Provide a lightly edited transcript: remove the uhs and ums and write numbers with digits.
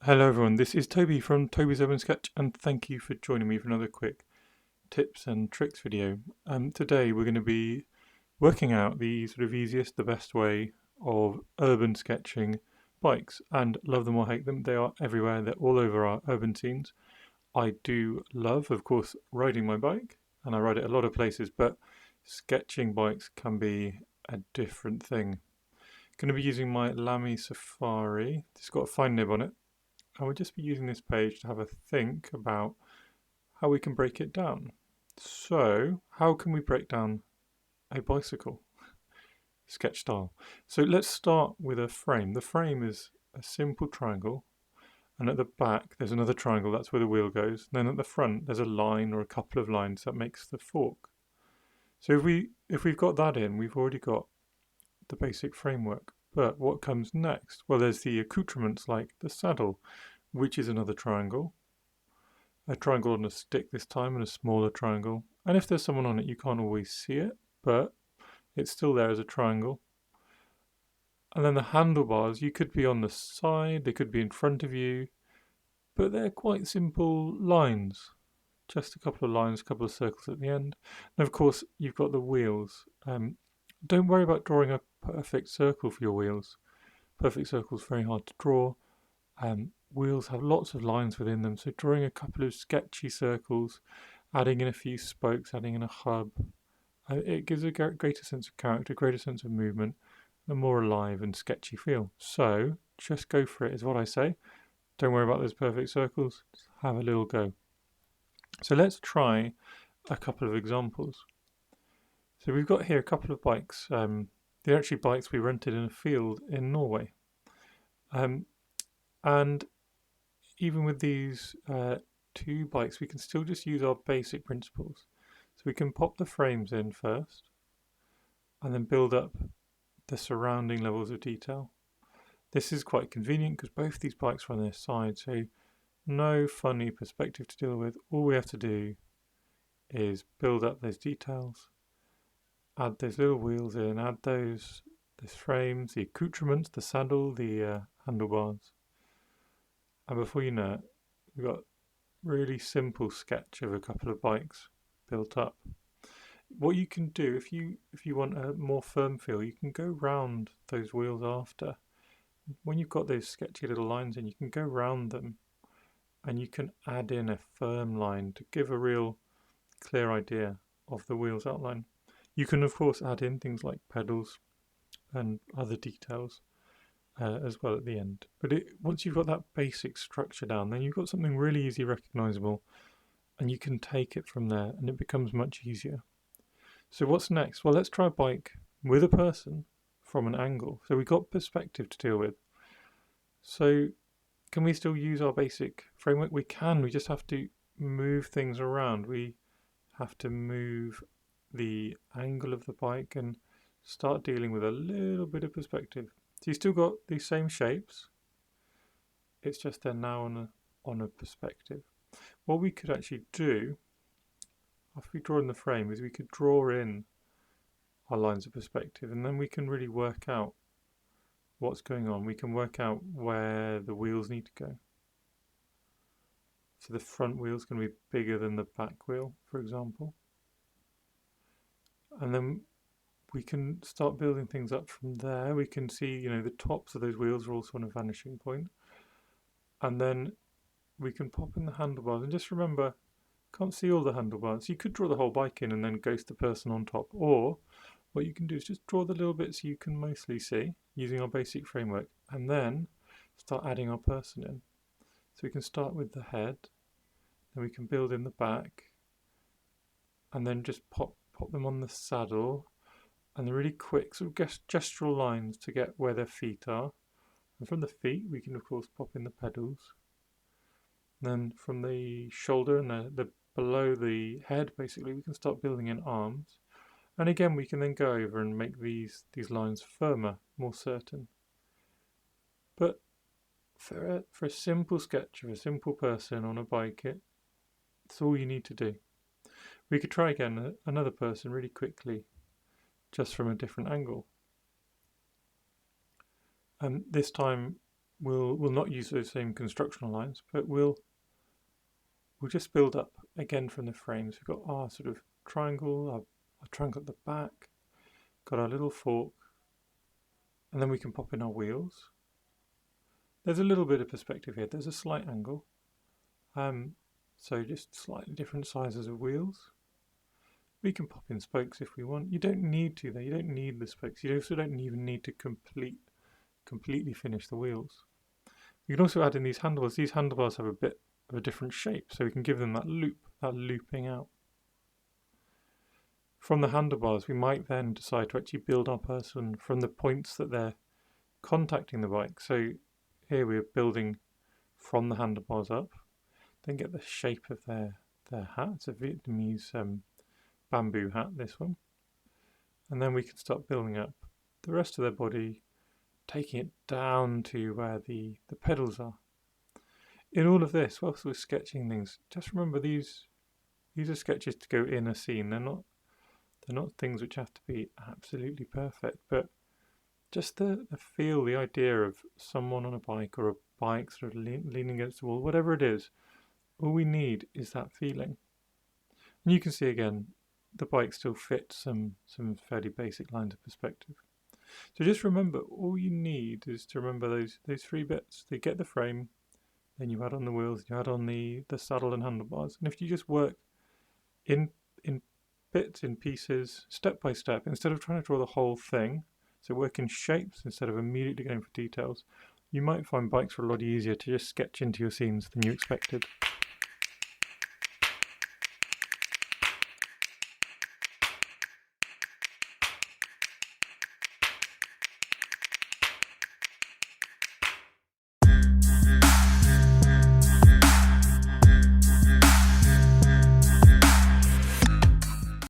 Hello everyone, this is Toby from Toby's Urbansketch and thank you for joining me for another quick tips and tricks video. Today we're going to be working out the sort of easiest, the best way of urban sketching bikes, and love them or hate them, they are everywhere, they're all over our urban scenes. I do love, of course, riding my bike, and I ride it a lot of places, but sketching bikes can be a different thing. Going to be using my Lamy Safari, it's got a fine nib on it. I would just be using this page to have a think about how we can break it down. So, how can we break down a bicycle sketch style? So let's start with a frame. The frame is a simple triangle, and at the back there's another triangle, that's where the wheel goes. And then at the front there's a line or a couple of lines that makes the fork. So if we've got that in, we've already got the basic framework. But what comes next? Well, there's the accoutrements like the saddle, which is another triangle. A triangle on a stick this time and a smaller triangle. And if there's someone on it, you can't always see it, but it's still there as a triangle. And then the handlebars, you could be on the side, they could be in front of you, but they're quite simple lines. Just a couple of lines, a couple of circles at the end. And of course, you've got the wheels. Don't worry about drawing a perfect circle for your wheels. Perfect circle is very hard to draw. Wheels have lots of lines within them, so drawing a couple of sketchy circles, adding in a few spokes, adding in a hub, it gives a greater sense of character, greater sense of movement, a more alive and sketchy feel. So just go for it is what I say. Don't worry about those perfect circles, just have a little go. So let's try a couple of examples. So we've got here a couple of bikes. They're actually bikes we rented in a field in Norway. And even with these two bikes, we can still just use our basic principles. So we can pop the frames in first and then build up the surrounding levels of detail. This is quite convenient because both these bikes are on their side, so no funny perspective to deal with. All we have to do is build up those details, add those little wheels in, add those frames, the accoutrements, the saddle, the handlebars. And before you know it, we've got really simple sketch of a couple of bikes built up. What you can do if you want a more firm feel, you can go round those wheels after. When you've got those sketchy little lines in, you can go round them and you can add in a firm line to give a real clear idea of the wheel's outline. You can of course add in things like pedals and other details as well at the end. But once you've got that basic structure down, then you've got something really easy recognizable and you can take it from there and it becomes much easier. So what's next? Well, let's try a bike with a person from an angle. So we've got perspective to deal with. So can we still use our basic framework? We can, we just have to move things around. We have to move the angle of the bike and start dealing with a little bit of perspective. So you've still got these same shapes. It's just they're now on a perspective. What we could actually do after we draw in the frame is we could draw in our lines of perspective and then we can really work out what's going on. We can work out where the wheels need to go. So the front wheel is going to be bigger than the back wheel, for example. And then we can start building things up from there. We can see, the tops of those wheels are also on a vanishing point. And then we can pop in the handlebars. And just remember, can't see all the handlebars. You could draw the whole bike in and then ghost the person on top. Or what you can do is just draw the little bits you can mostly see using our basic framework and then start adding our person in. So we can start with the head, then we can build in the back and then just pop them on the saddle and the really quick sort of gestural lines to get where their feet are. And from the feet we can of course pop in the pedals. Then from the shoulder and the below the head basically we can start building in arms. And again, we can then go over and make these lines firmer, more certain. But for a simple sketch of a simple person on a bike, it's all you need to do. We could try again another person really quickly, just from a different angle. And this time we'll not use those same constructional lines, but we'll just build up again from the frames. We've got our sort of triangle, our triangle at the back, got our little fork, and then we can pop in our wheels. There's a little bit of perspective here. There's a slight angle, so just slightly different sizes of wheels. We can pop in spokes if we want. You don't need to though. You don't need the spokes. You also don't even need to completely finish the wheels. You can also add in these handlebars. These handlebars have a bit of a different shape, so we can give them that looping out. From the handlebars, we might then decide to actually build our person from the points that they're contacting the bike. So here we're building from the handlebars up, then get the shape of their hat. It's a Vietnamese bamboo hat, this one. And then we can start building up the rest of their body, taking it down to where the pedals are. In all of this, whilst we're sketching things, just remember these are sketches to go in a scene. They're not things which have to be absolutely perfect, but just the feel, the idea of someone on a bike or a bike sort of leaning against the wall, whatever it is, all we need is that feeling. And you can see again, the bike still fits some fairly basic lines of perspective. So just remember, all you need is to remember those three bits. They get the frame, then you add on the wheels, you add on the saddle and handlebars. And if you just work in bits, in pieces, step by step, instead of trying to draw the whole thing, so work in shapes instead of immediately going for details, you might find bikes are a lot easier to just sketch into your scenes than you expected.